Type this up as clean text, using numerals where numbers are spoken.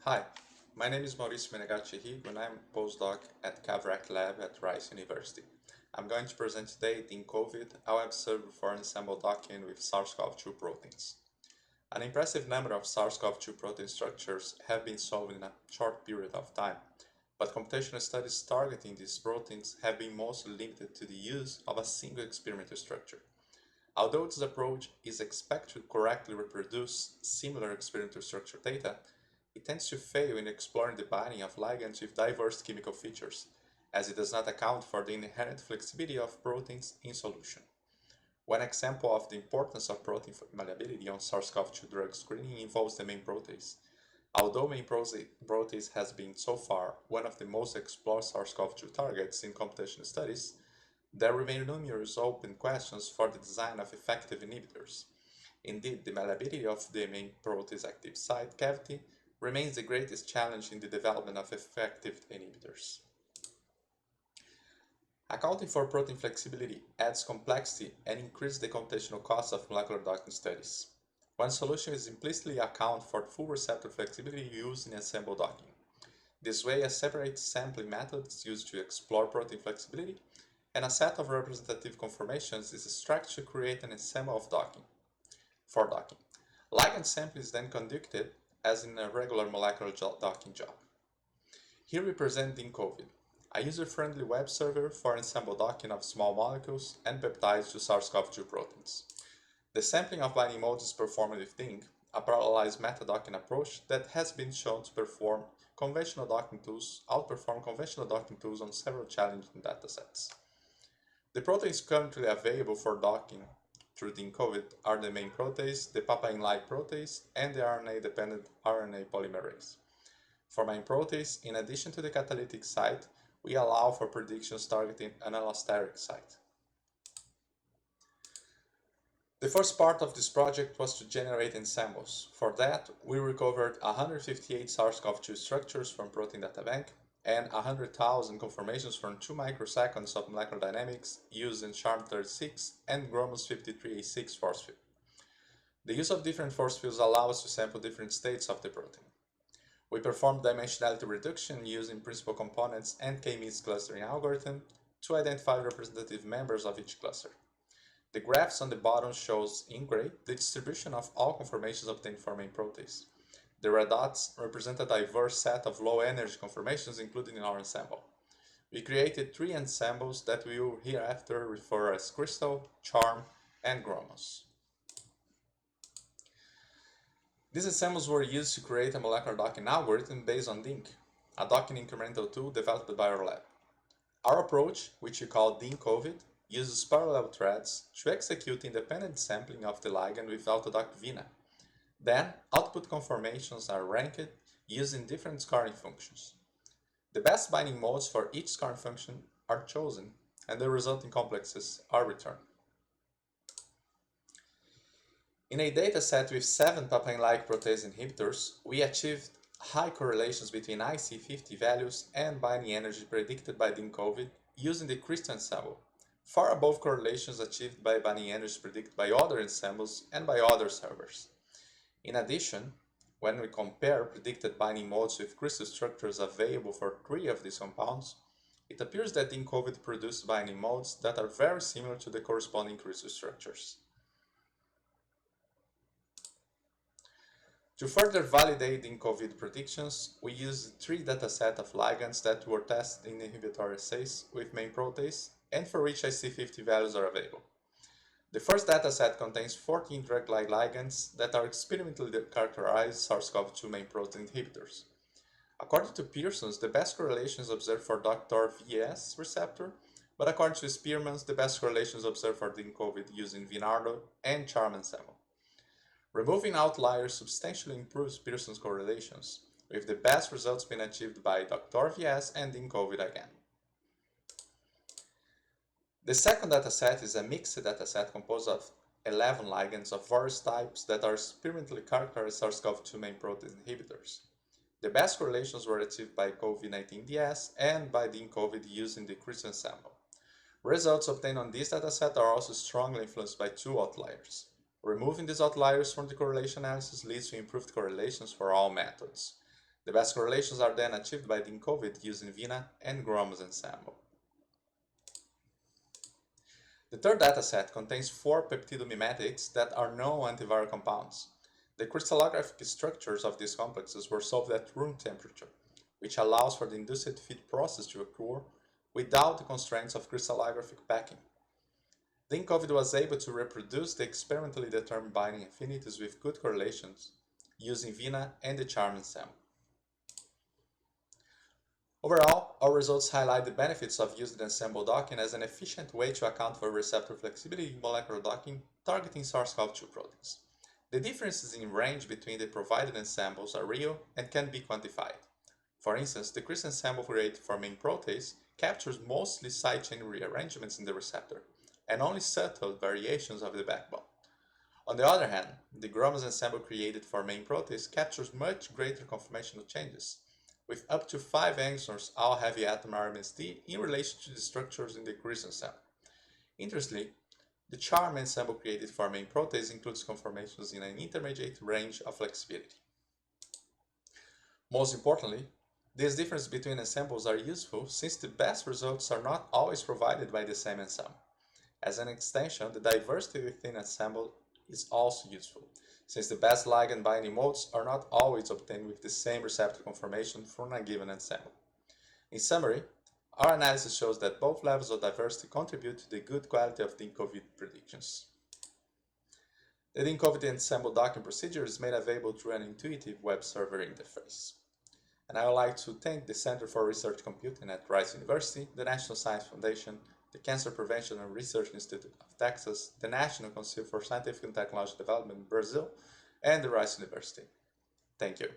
Hi, my name is Mauricio Rigo and I'm a postdoc at CAVRAC Lab at Rice University. I'm going to present today DINC-COVID, a Webserver for Ensemble docking with SARS-CoV-2 proteins. An impressive number of SARS-CoV-2 protein structures have been solved in a short period of time, but computational studies targeting these proteins have been mostly limited to the use of a single experimental structure. Although this approach is expected to correctly reproduce similar experimental structure data, it tends to fail in exploring the binding of ligands with diverse chemical features, as it does not account for the inherent flexibility of proteins in solution. One example of the importance of protein malleability on SARS-CoV-2 drug screening involves the main protease. Although main protease has been so far one of the most explored SARS-CoV-2 targets in computational studies, there remain numerous open questions for the design of effective inhibitors. Indeed, the malleability of the main protease active site cavity remains the greatest challenge in the development of effective inhibitors. Accounting for protein flexibility adds complexity and increases the computational costs of molecular docking studies. One solution is implicitly account for full receptor flexibility used in ensemble docking. This way, a separate sampling method is used to explore protein flexibility, and a set of representative conformations is extracted to create an ensemble of docking. For docking, ligand sampling is then conducted as in a regular molecular docking job. Here we present DINC-COVID, a user-friendly web server for ensemble docking of small molecules and peptides to SARS-CoV-2 proteins. The sampling of binding modes is performed with DINC, a parallelized meta-docking approach that has been shown to outperform conventional docking tools on several challenging datasets. The proteins currently available for docking through DINC-COVID are the main protease, the papain-like protease, and the RNA-dependent RNA polymerase. For main protease, in addition to the catalytic site, we allow for predictions targeting an allosteric site. The first part of this project was to generate ensembles. For that, we recovered 158 SARS-CoV-2 structures from Protein Data Bank and 100,000 conformations from 2 microseconds of molecular dynamics using SHARM36 and Gromos 53A6 force field. The use of different force fields allows us to sample different states of the protein. We performed dimensionality reduction using principal components and k-means clustering algorithm to identify representative members of each cluster. The graphs on the bottom shows in gray the distribution of all conformations obtained for main protease. The red dots represent a diverse set of low-energy conformations included in our ensemble. We created 3 ensembles that we will hereafter refer as Crystal, Charm, and Gromos. These ensembles were used to create a molecular docking algorithm based on DINC, a docking incremental tool developed by our lab. Our approach, which we call DINC-COVID, uses parallel threads to execute independent sampling of the ligand with autodock VINA. Then, output conformations are ranked using different scoring functions. The best binding modes for each scoring function are chosen, and the resulting complexes are returned. In a dataset with 7 papain-like protease inhibitors, we achieved high correlations between IC50 values and binding energy predicted by DINC-COVID using the crystal ensemble, far above correlations achieved by binding energy predicted by other ensembles and by other servers. In addition, when we compare predicted binding modes with crystal structures available for 3 of these compounds, it appears that DINC-COVID produced binding modes that are very similar to the corresponding crystal structures. To further validate DINC-COVID predictions, we used 3 datasets of ligands that were tested in inhibitory assays with main protease and for which IC50 values are available. The first dataset contains 14 drug-like ligands that are experimentally characterized SARS-CoV-2 main protein inhibitors. According to Pearson's, the best correlations observed for Dr. VS receptor, but according to Spearman's, the best correlations observed for DINC-COVID using Vinardo and Charm ensemble. Removing outliers substantially improves Pearson's correlations, with the best results being achieved by Dr. VS and DINC-COVID again. The second dataset is a mixed dataset composed of 11 ligands of various types that are experimentally characterized SARS-CoV-2 main protein inhibitors. The best correlations were achieved by COVID-19DS and by DINC-COVID using the crystal ensemble. Results obtained on this dataset are also strongly influenced by 2 outliers. Removing these outliers from the correlation analysis leads to improved correlations for all methods. The best correlations are then achieved by DINC-COVID using VINA and Grom's Ensemble. The third dataset contains 4 peptidomimetics that are known antiviral compounds. The crystallographic structures of these complexes were solved at room temperature, which allows for the induced feed process to occur without the constraints of crystallographic packing. DINC-COVID was able to reproduce the experimentally determined binding affinities with good correlations using VINA and the charm ensemble. Overall, our results highlight the benefits of using ensemble docking as an efficient way to account for receptor flexibility in molecular docking targeting SARS-CoV-2 proteins. The differences in range between the provided ensembles are real and can be quantified. For instance, the CRISPR ensemble created for main protease captures mostly side chain rearrangements in the receptor, and only subtle variations of the backbone. On the other hand, the Grom's ensemble created for main protease captures much greater conformational changes, with up to 5 angstroms all heavy atom RMSD in relation to the structures in the CRISPR ensemble. Interestingly, the charm ensemble created for main protease includes conformations in an intermediate range of flexibility. Most importantly, these differences between ensembles are useful since the best results are not always provided by the same ensemble. As an extension, the diversity within ensemble is also useful, since the best ligand binding modes are not always obtained with the same receptor conformation from a given ensemble. In summary, our analysis shows that both levels of diversity contribute to the good quality of DINC-COVID predictions. The DINC-COVID ensemble docking procedure is made available through an intuitive web server interface. And I would like to thank the Center for Research Computing at Rice University, the National Science Foundation, the Cancer Prevention and Research Institute of Texas, the National Council for Scientific and Technological Development in Brazil, and the Rice University. Thank you.